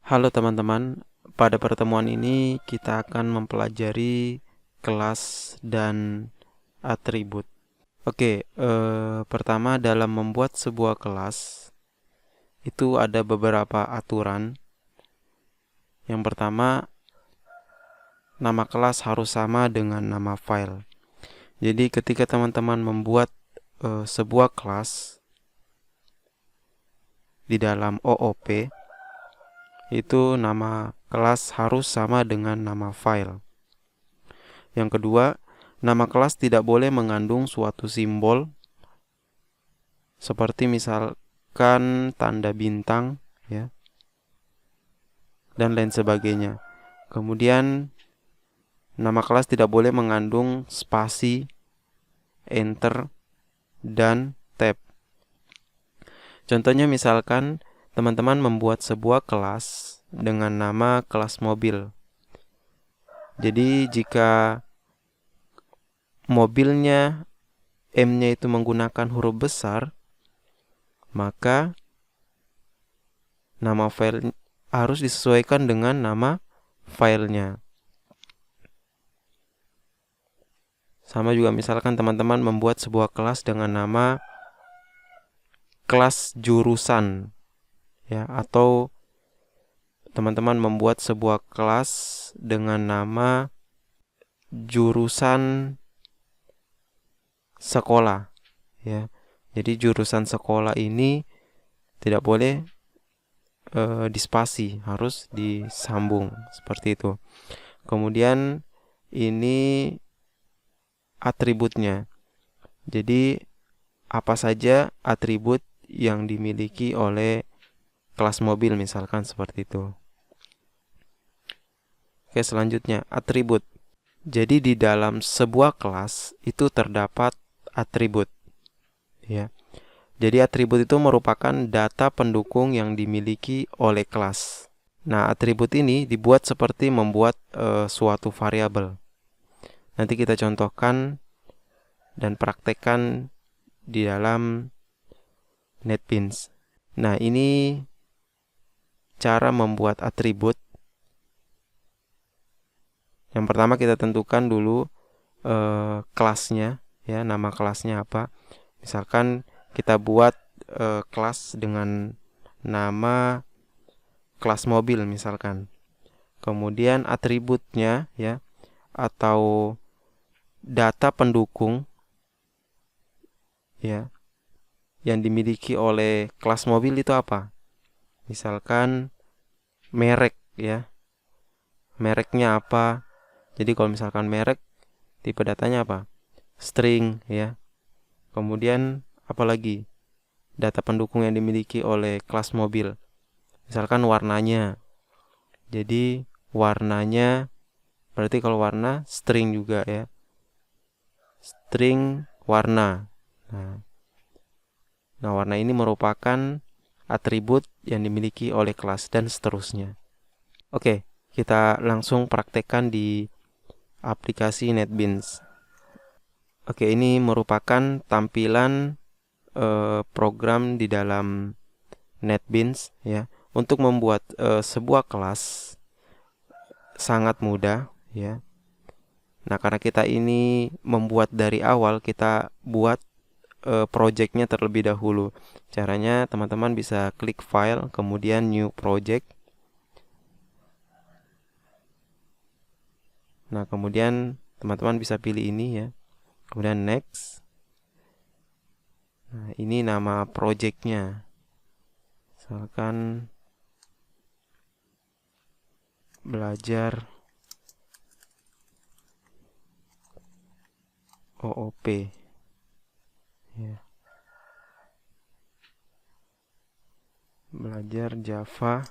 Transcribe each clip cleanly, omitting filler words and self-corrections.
Halo teman-teman, pada pertemuan ini kita akan mempelajari kelas dan atribut. Pertama dalam membuat sebuah kelas itu ada beberapa aturan. Yang pertama, nama kelas harus sama dengan nama file. Jadi ketika teman-teman membuat sebuah kelas di dalam OOP, itu nama kelas harus sama dengan nama file. Yang kedua, nama kelas tidak boleh mengandung suatu simbol seperti misalkan tanda bintang, ya, dan lain sebagainya. Kemudian nama kelas tidak boleh mengandung spasi, enter, dan tab. Contohnya misalkan teman-teman membuat sebuah kelas dengan nama kelas mobil. Jadi jika mobilnya M-nya itu menggunakan huruf besar, maka nama file harus disesuaikan dengan nama filenya. Sama juga misalkan teman-teman membuat sebuah kelas dengan nama kelas jurusan, ya, atau teman-teman membuat sebuah kelas dengan nama jurusan sekolah, ya. Jadi jurusan sekolah ini tidak boleh dispasi, harus disambung seperti itu. Kemudian ini atributnya. Jadi apa saja atribut yang dimiliki oleh kelas mobil misalkan seperti itu. Oke, selanjutnya atribut. Jadi di dalam sebuah kelas itu terdapat atribut, ya. Jadi atribut itu merupakan data pendukung yang dimiliki oleh kelas. Nah, atribut ini dibuat seperti membuat suatu variabel. Nanti kita contohkan dan praktekkan di dalam NetBeans. Nah, ini cara membuat atribut. Yang pertama kita tentukan dulu kelasnya, ya, nama kelasnya apa. Misalkan kita buat kelas dengan nama kelas mobil misalkan. Kemudian atributnya, ya, atau data pendukung, ya, yang dimiliki oleh kelas mobil itu apa? Misalkan merek, ya. Mereknya apa? Jadi kalau misalkan merek, tipe datanya apa? String, ya. Kemudian apalagi? Data pendukung yang dimiliki oleh kelas mobil. Misalkan warnanya. Jadi warnanya berarti kalau warna string juga, ya. String warna. Nah, warna ini merupakan atribut yang dimiliki oleh kelas dan seterusnya. Oke, kita langsung praktekkan di aplikasi NetBeans. Oke, ini merupakan tampilan program di dalam NetBeans, ya. Untuk membuat sebuah kelas sangat mudah, ya. Nah, karena kita ini membuat dari awal, kita buat projectnya terlebih dahulu. Caranya teman-teman bisa klik file, kemudian new project. Nah, kemudian teman-teman bisa pilih ini, ya. Kemudian next. Nah, ini nama projectnya. Misalkan belajar OOP, ya. Belajar Java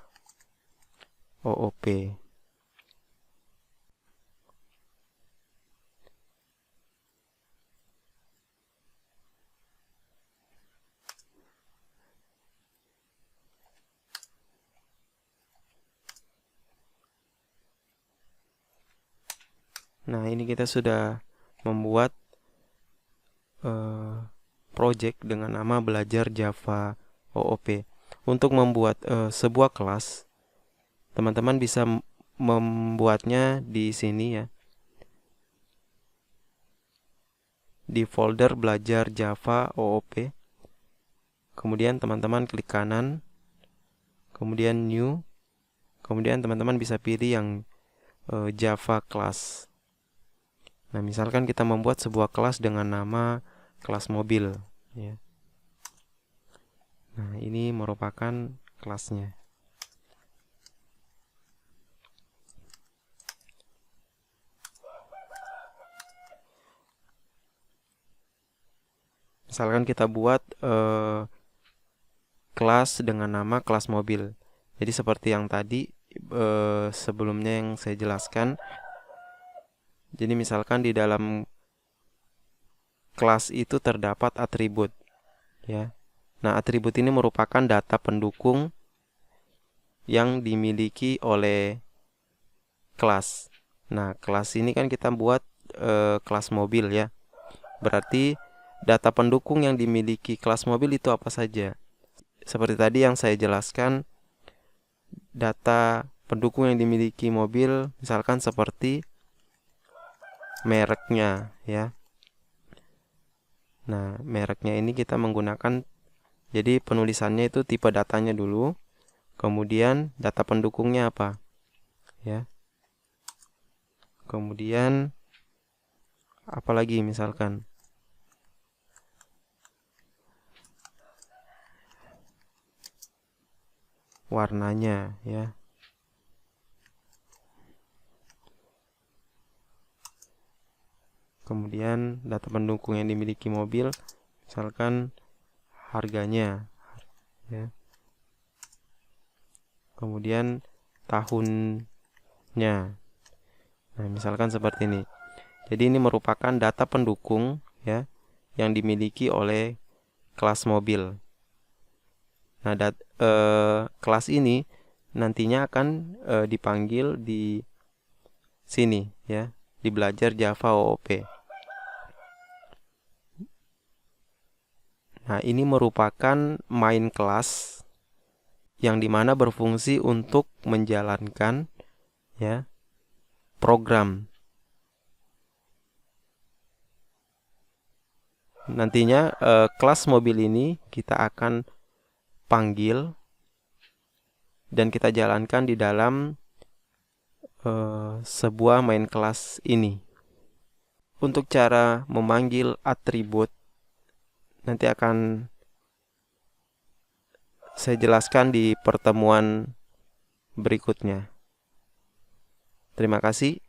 OOP. Nah, ini kita sudah membuat project dengan nama belajar Java OOP. Untuk membuat sebuah kelas, teman-teman bisa membuatnya di sini ya, di folder belajar Java OOP. Kemudian teman-teman klik kanan, kemudian new, kemudian teman-teman bisa pilih yang Java class. Nah, misalkan kita membuat sebuah kelas dengan nama kelas mobil ya. Nah, ini merupakan kelasnya. Misalkan kita buat kelas dengan nama kelas mobil. Jadi seperti yang tadi sebelumnya yang saya jelaskan. Jadi misalkan di dalam kelas itu terdapat atribut ya. Nah, atribut ini merupakan data pendukung yang dimiliki oleh kelas. Nah, kelas ini kan kita buat kelas mobil ya. Berarti data pendukung yang dimiliki kelas mobil itu apa saja? Seperti tadi yang saya jelaskan, data pendukung yang dimiliki mobil misalkan seperti mereknya ya. Nah, mereknya ini kita menggunakan, jadi penulisannya itu tipe datanya dulu, kemudian data pendukungnya apa ya. Kemudian apalagi misalkan warnanya ya. Kemudian data pendukung yang dimiliki mobil misalkan harganya ya. Kemudian tahunnya. Nah, misalkan seperti ini. Jadi ini merupakan data pendukung ya yang dimiliki oleh kelas mobil. Nah, kelas ini nantinya akan dipanggil di sini ya, di belajar Java OOP. Nah, ini merupakan main class yang dimana berfungsi untuk menjalankan ya program. Nantinya kelas mobil ini kita akan panggil dan kita jalankan di dalam sebuah main class ini. Untuk cara memanggil atribut nanti akan saya jelaskan di pertemuan berikutnya. Terima kasih.